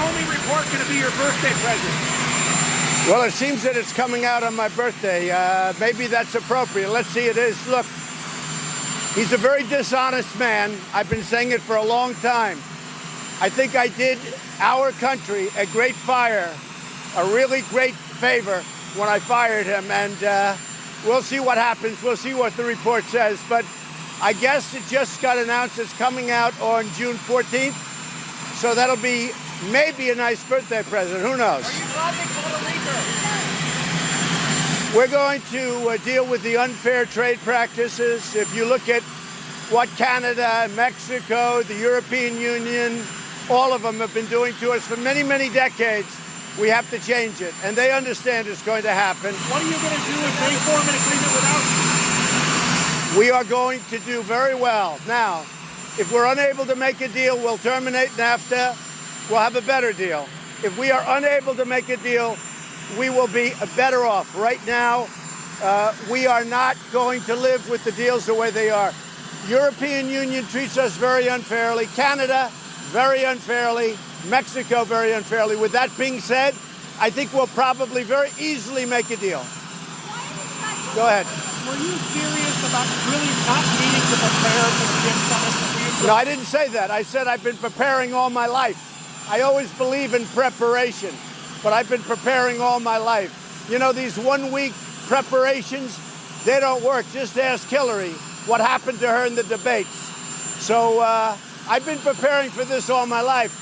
Comey report going to be your birthday present? Well, it seems that it's coming out on my birthday. Maybe that's appropriate. Let's see, it is. Look, he's a very dishonest man. I've been saying it for a long time. I think I did our country a great really great favor when I fired him. And we'll see what happens. We'll see what the report says. But I guess it just got announced it's coming out on June 14th. So that'll be maybe a nice birthday present. Who knows? Are you dropping Puerto Rico? We're going to deal with the unfair trade practices. If you look at what Canada, Mexico, the European Union, all of them have been doing to us for many, many decades, we have to change it. And they understand it's going to happen. What are you going to do if they form an agreement without you? We are going to do very well. Now, if we're unable to make a deal, we'll terminate NAFTA. We'll have a better deal. If we are unable to make a deal, we will be better off. Right now, we are not going to live with the deals the way they are. European Union treats us very unfairly. Canada, very unfairly. Mexico, very unfairly. With that being said, I think we'll probably very easily make a deal. Go ahead. Were you serious about really not needing to prepare for the Jim Summit? No, I didn't say that. I said I've been preparing all my life. I always believe in preparation, but I've been preparing all my life. You know, these 1 week preparations, they don't work. Just ask Hillary what happened to her in the debates. So I've been preparing for this all my life.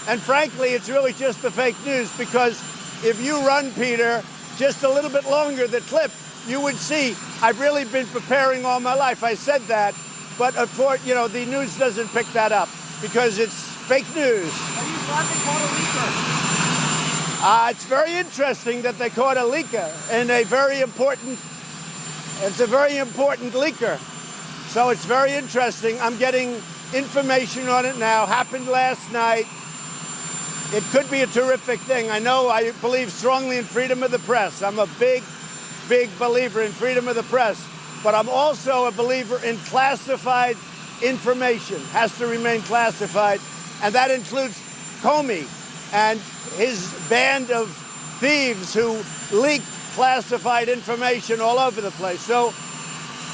And frankly, it's really just the fake news, because if you run, Peter, just a little bit longer the clip, you would see I've really been preparing all my life. I said that, but the news doesn't pick that up because it's fake news. Are you dropping Puerto Rico? It's very interesting that they caught a leaker, and it's a very important leaker. So it's very interesting. I'm getting information on it now. Happened last night. It could be a terrific thing. I believe strongly in freedom of the press. I'm a big believer in freedom of the press. But I'm also a believer in classified information. Has to remain classified. And that includes Comey and his band of thieves who leaked classified information all over the place. So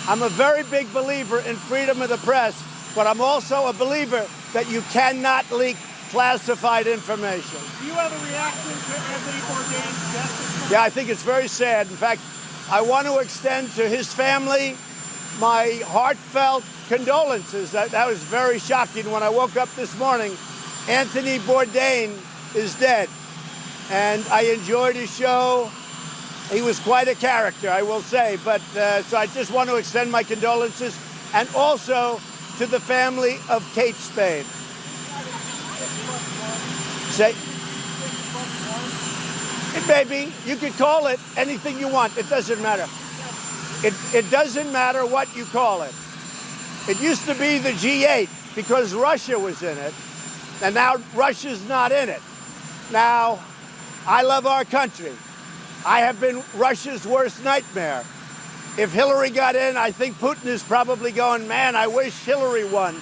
I'm a very big believer in freedom of the press, but I'm also a believer that you cannot leak classified information. Do you have a reaction to Anthony Bourdain's death? Yeah, I think it's very sad. In fact, I want to extend to his family my heartfelt condolences. That was very shocking. When I woke up this morning, Anthony Bourdain is dead. And I enjoyed his show. He was quite a character, I will say. But so I just want to extend my condolences, and also to the family of Kate Spade. Say, it may be. You could call it anything you want. It doesn't matter. It doesn't matter what you call it. It used to be the G8 because Russia was in it, and now Russia's not in it. Now, I love our country. I have been Russia's worst nightmare. If Hillary got in, I think Putin is probably going, man, I wish Hillary won,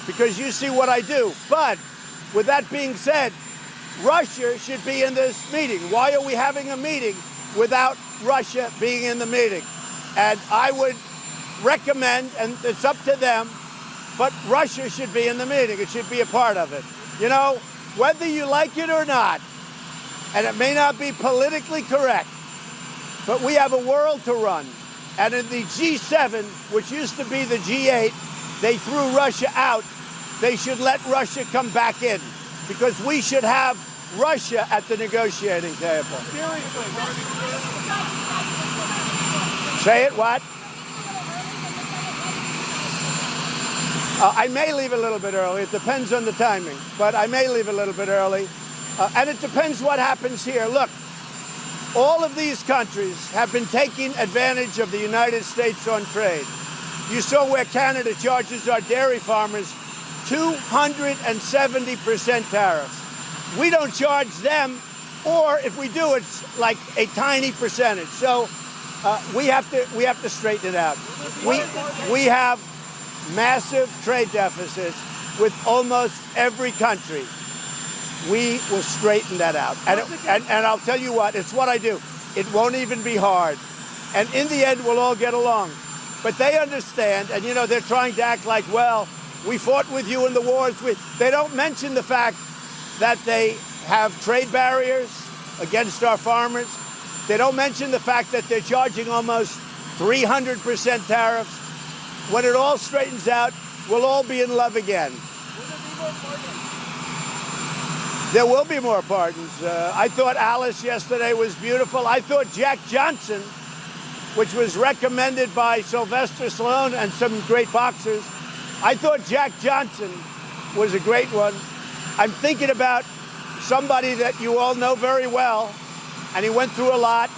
because you see what I do. But with that being said, Russia should be in this meeting. Why are we having a meeting without Russia being in the meeting? And I would recommend, and it's up to them, but Russia should be in the meeting. It should be a part of it. You know, whether you like it or not, and it may not be politically correct, but we have a world to run. And in the G7, which used to be the G8, they threw Russia out. They should let Russia come back in, because we should have Russia at the negotiating table. Seriously. Say it, what? I may leave a little bit early. It depends on the timing, but I may leave a little bit early. And it depends what happens here. Look, all of these countries have been taking advantage of the United States on trade. You saw where Canada charges our dairy farmers 270% tariffs. We don't charge them, or if we do, it's like a tiny percentage. So we have to straighten it out. We have massive trade deficits with almost every country. we will straighten that out. And I'll tell you what, it's what I do. It won't even be hard. And in the end, we'll all get along. But they understand, and they're trying to act like, well, we fought with you in the wars. They don't mention the fact that they have trade barriers against our farmers. They don't mention the fact that they're charging almost 300% tariffs. When it all straightens out, we'll all be in love again. There will be more pardons. I thought Alice yesterday was beautiful. I thought Jack Johnson, which was recommended by Sylvester Stallone and some great boxers, I thought Jack Johnson was a great one. I'm thinking about somebody that you all know very well, and he went through a lot,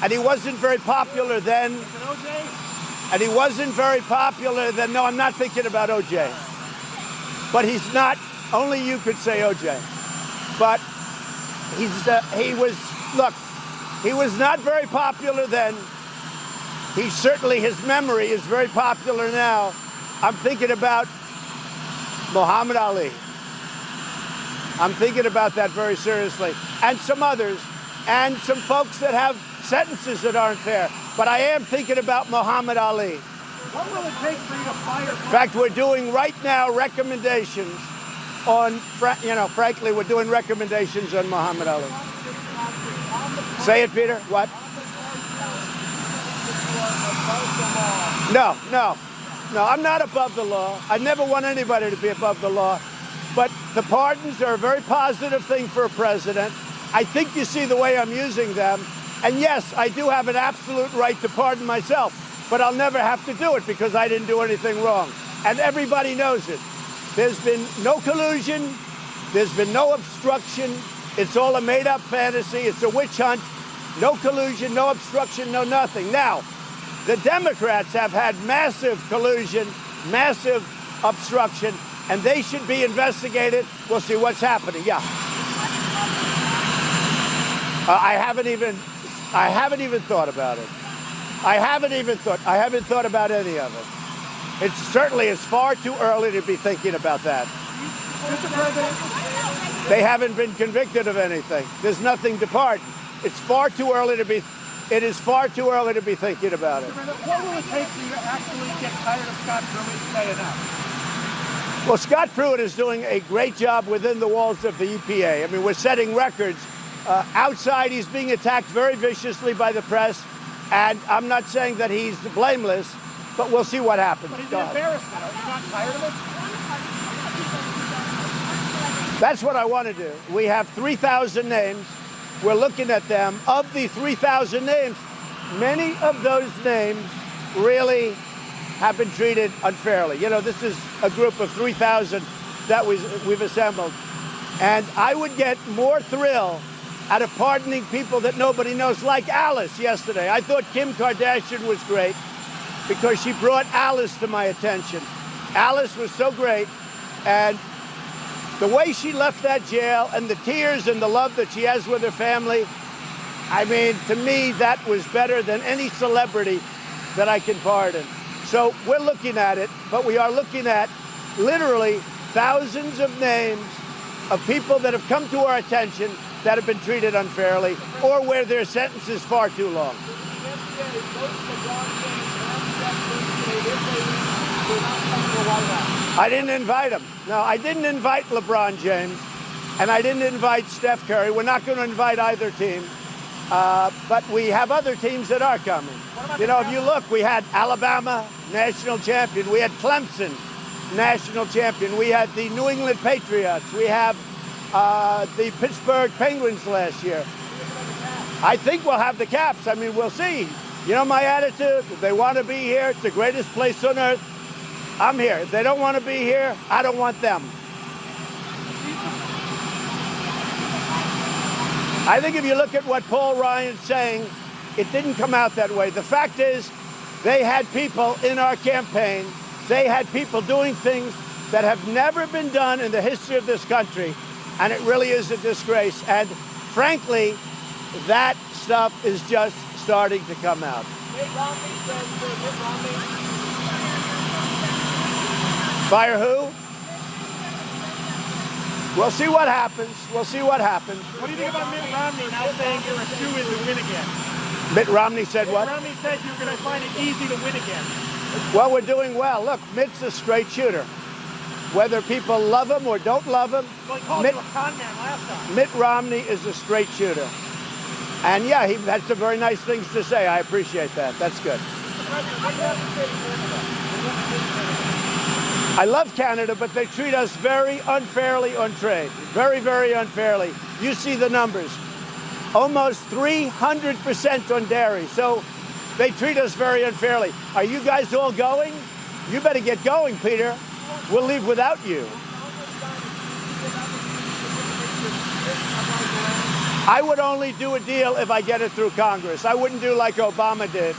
and he wasn't very popular then. And he wasn't very popular then. No, I'm not thinking about O.J. But he's not, only you could say O.J. But he was not very popular then. His memory is very popular now. I'm thinking about Muhammad Ali. I'm thinking about that very seriously. And some others, and some folks that have sentences that aren't fair. But I am thinking about Muhammad Ali. What will it take for you to fire? In fact, we're doing right now recommendations on, frankly, we're doing recommendations on Muhammad Ali. Say it, Peter. What? No, I'm not above the law. I never want anybody to be above the law. But the pardons are a very positive thing for a president. I think you see the way I'm using them. And yes, I do have an absolute right to pardon myself, but I'll never have to do it because I didn't do anything wrong. And everybody knows it. There's been no collusion. There's been no obstruction. It's all a made-up fantasy. It's a witch hunt. No collusion, no obstruction, no nothing. Now, the Democrats have had massive collusion, massive obstruction, and they should be investigated. We'll see what's happening. Yeah. I haven't even thought about it. I haven't thought about any of it. It certainly is far too early to be thinking about that. They haven't been convicted of anything. There's nothing to pardon. It is far too early to be thinking about it. What will it take for you to actually get tired of Scott Pruitt saying that? Well, Scott Pruitt is doing a great job within the walls of the EPA. I mean, we're setting records. Outside, he's being attacked very viciously by the press, and I'm not saying that he's blameless, but we'll see what happens. But he's an embarrassment. Are you not tired of it? That's what I want to do. We have 3,000 names. We're looking at them. Of the 3,000 names, many of those names really have been treated unfairly. This is a group of 3,000 that we've assembled. And I would get more thrill out of pardoning people that nobody knows, like Alice yesterday. I thought Kim Kardashian was great because she brought Alice to my attention. Alice was so great, and the way she left that jail and the tears and the love that she has with her family, I mean, to me, that was better than any celebrity that I can pardon. So we're looking at it, but we are looking at literally thousands of names of people that have come to our attention that have been treated unfairly or where their sentence is far too long. I didn't invite him. No, I didn't invite LeBron James, and I didn't invite Steph Curry. We're not going to invite either team. But we have other teams that are coming. If you look, we had Alabama, national champion. We had Clemson, national champion. We had the New England Patriots. We have the Pittsburgh Penguins last year. I think we'll have the Caps. I mean, we'll see. My attitude, if they want to be here, it's the greatest place on earth. I'm here. If they don't want to be here, I don't want them. I think if you look at what Paul Ryan's saying, it didn't come out that way. The fact is, they had people in our campaign, they had people doing things that have never been done in the history of this country, and it really is a disgrace. And frankly, that stuff is just starting to come out. Fire who? We'll see what happens. We'll see what happens. What do you think about Mitt Romney now saying you're a shoo-in to win again? Mitt Romney said what? Mitt Romney said you're going to find it easy to win again. Well, we're doing well. Look, Mitt's a straight shooter. Whether people love him or don't love him, Well, he called you a con man last time. Mitt Romney is a straight shooter. And yeah, he had some very nice things to say. I appreciate that. That's good. I love Canada, but they treat us very unfairly on trade. Very, very unfairly. You see the numbers. Almost 300% on dairy. So they treat us very unfairly. Are you guys all going? You better get going, Peter. We'll leave without you. I would only do a deal if I get it through Congress. I wouldn't do like Obama did.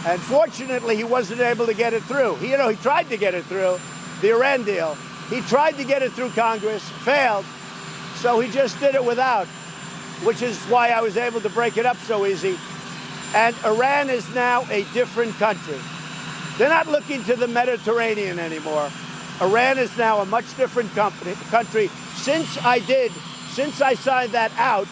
And fortunately, he wasn't able to get it through. He tried to get it through, the Iran deal. He tried to get it through Congress, failed. So he just did it without, which is why I was able to break it up so easy. And Iran is now a different country. They're not looking to the Mediterranean anymore. Iran is now a much different country. Since I signed that out,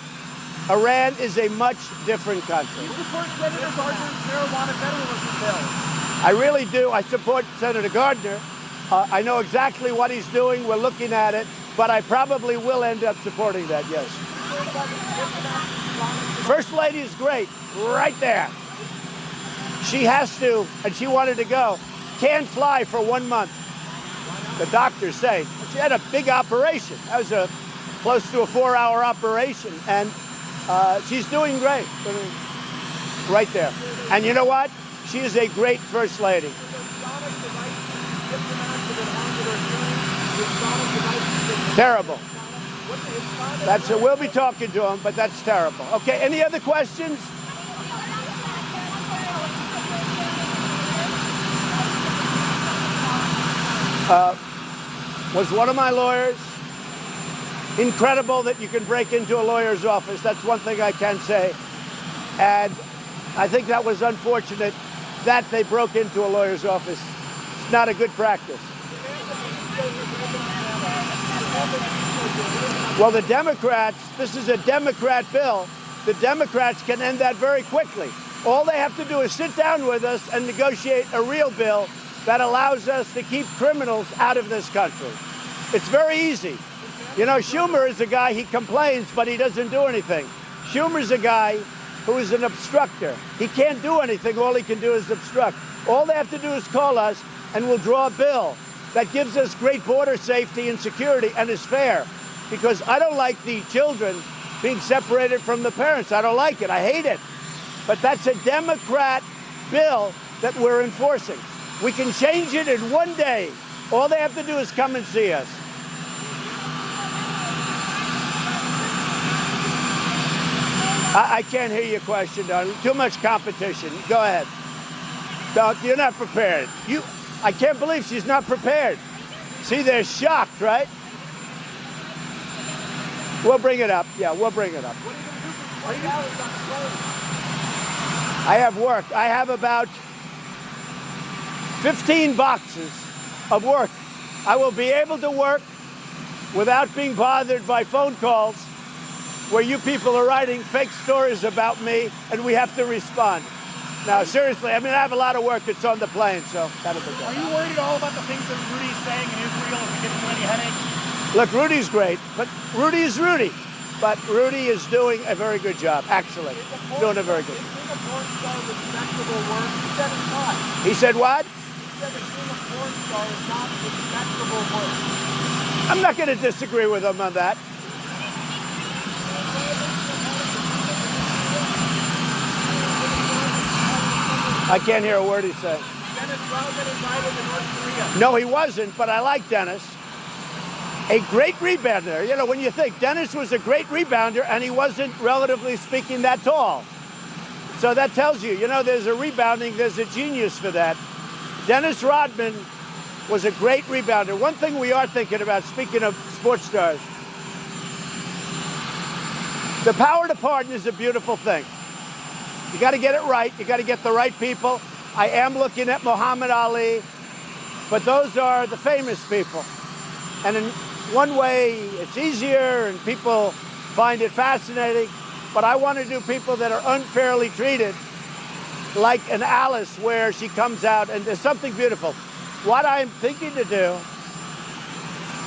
Iran is a much different country. You support Senator Gardner's marijuana federalism bill. I really do. I support Senator Gardner. I know exactly what he's doing. We're looking at it. But I probably will end up supporting that, yes. First Lady is great. Right there. She has to, and she wanted to go. Can't fly for 1 month. The doctors say. She had a big operation. That was close to a 4-hour operation. And she's doing great. Right there. And you know what? She is a great First Lady. Terrible. We'll be talking to him, but that's terrible. Okay, any other questions? Was one of my lawyers. Incredible that you can break into a lawyer's office. That's one thing I can say. And I think that was unfortunate that they broke into a lawyer's office. It's not a good practice. Well, the Democrats, this is a Democrat bill. The Democrats can end that very quickly. All they have to do is sit down with us and negotiate a real bill that allows us to keep criminals out of this country. It's very easy. You know, Schumer is a guy, he complains, but he doesn't do anything. Schumer's a guy who is an obstructor. He can't do anything. All he can do is obstruct. All they have to do is call us, and we'll draw a bill that gives us great border safety and security and is fair. Because I don't like the children being separated from the parents. I don't like it. I hate it. But that's a Democrat bill that we're enforcing. We can change it in 1 day. All they have to do is come and see us. I can't hear your question, darling. Too much competition. Go ahead. No, you're not prepared. I can't believe she's not prepared. See, they're shocked, right? We'll bring it up. Yeah, we'll bring it up. I have work. I have about 15 boxes of work. I will be able to work without being bothered by phone calls where you people are writing fake stories about me and we have to respond. Now, seriously, I mean, I have a lot of work that's on the plane, so that'll be good. Are you worried at all about the things that Rudy's saying in Israel? Is it giving you any headaches? Look, Rudy's great, but Rudy is Rudy. But Rudy is doing a very good job, actually. Doing a very good job. Is being a porn star respectable work? He said it's not. He said what? He said that being a porn star is not respectable work. I'm not going to disagree with him on that. I can't hear a word he's saying. Dennis Rodman invited to North Korea. No, he wasn't, but I like Dennis. A great rebounder. You know, when you think Dennis was a great rebounder and he wasn't, relatively speaking, that tall. So that tells you, there's a rebounding, there's a genius for that. Dennis Rodman was a great rebounder. One thing we are thinking about, speaking of sports stars, the power to pardon is a beautiful thing. You got to get it right. You got to get the right people. I am looking at Muhammad Ali, but those are the famous people. And one way it's easier and people find it fascinating, but I want to do people that are unfairly treated, like an Alice where she comes out and there's something beautiful. What I'm thinking to do,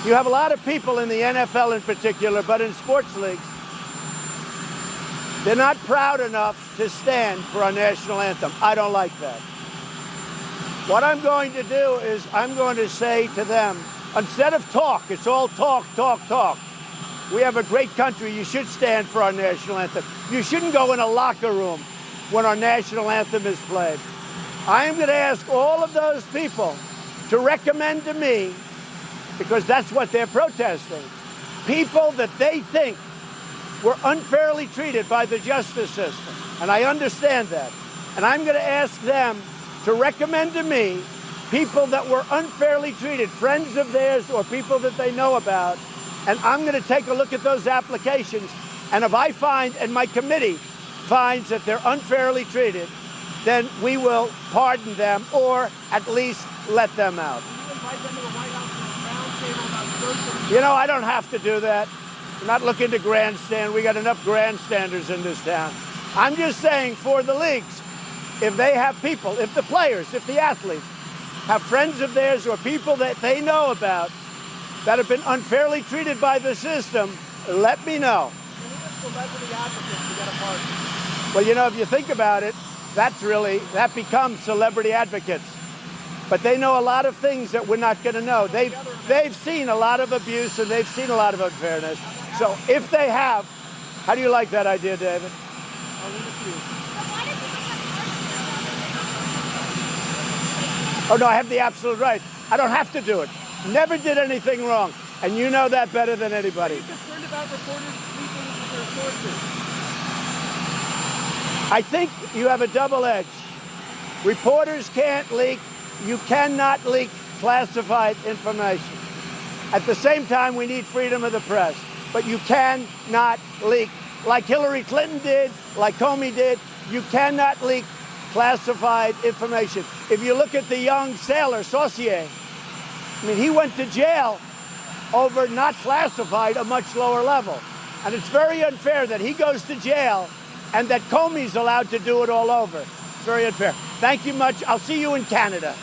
you have a lot of people in the NFL in particular, but in sports leagues, they're not proud enough to stand for our national anthem. I don't like that. What I'm going to do is I'm going to say to them, instead of talk, it's all talk, talk, talk. We have a great country. You should stand for our national anthem. You shouldn't go in a locker room when our national anthem is played. I am going to ask all of those people to recommend to me, because that's what they're protesting, people that they think were unfairly treated by the justice system. And I understand that. And I'm going to ask them to recommend to me people that were unfairly treated, friends of theirs or people that they know about. And I'm going to take a look at those applications. And if I find, and my committee finds that they're unfairly treated, then we will pardon them or at least let them out. You know, I don't have to do that. I'm not looking to grandstand. We got enough grandstanders in this town. I'm just saying for the leagues, if they have people, if the players, if the athletes have friends of theirs or people that they know about that have been unfairly treated by the system, let me know. Well, you know, if you think about it, that becomes celebrity advocates. But they know a lot of things that we're not going to know. They've seen a lot of abuse and they've seen a lot of unfairness. So if they have, how do you like that idea, David? I'll leave it to you. Oh, no, I have the absolute right. I don't have to do it. Never did anything wrong. And you know that better than anybody. Are you concerned about reporters sleeping with their sources? I think you have a double edge. Reporters can't leak. You cannot leak classified information. At the same time, we need freedom of the press. But you cannot leak. Like Hillary Clinton did, like Comey did, you cannot leak classified information. If you look at the young sailor, Saucier, I mean, he went to jail over not classified, a much lower level. And it's very unfair that he goes to jail and that Comey's allowed to do it all over. It's very unfair. Thank you much. I'll see you in Canada.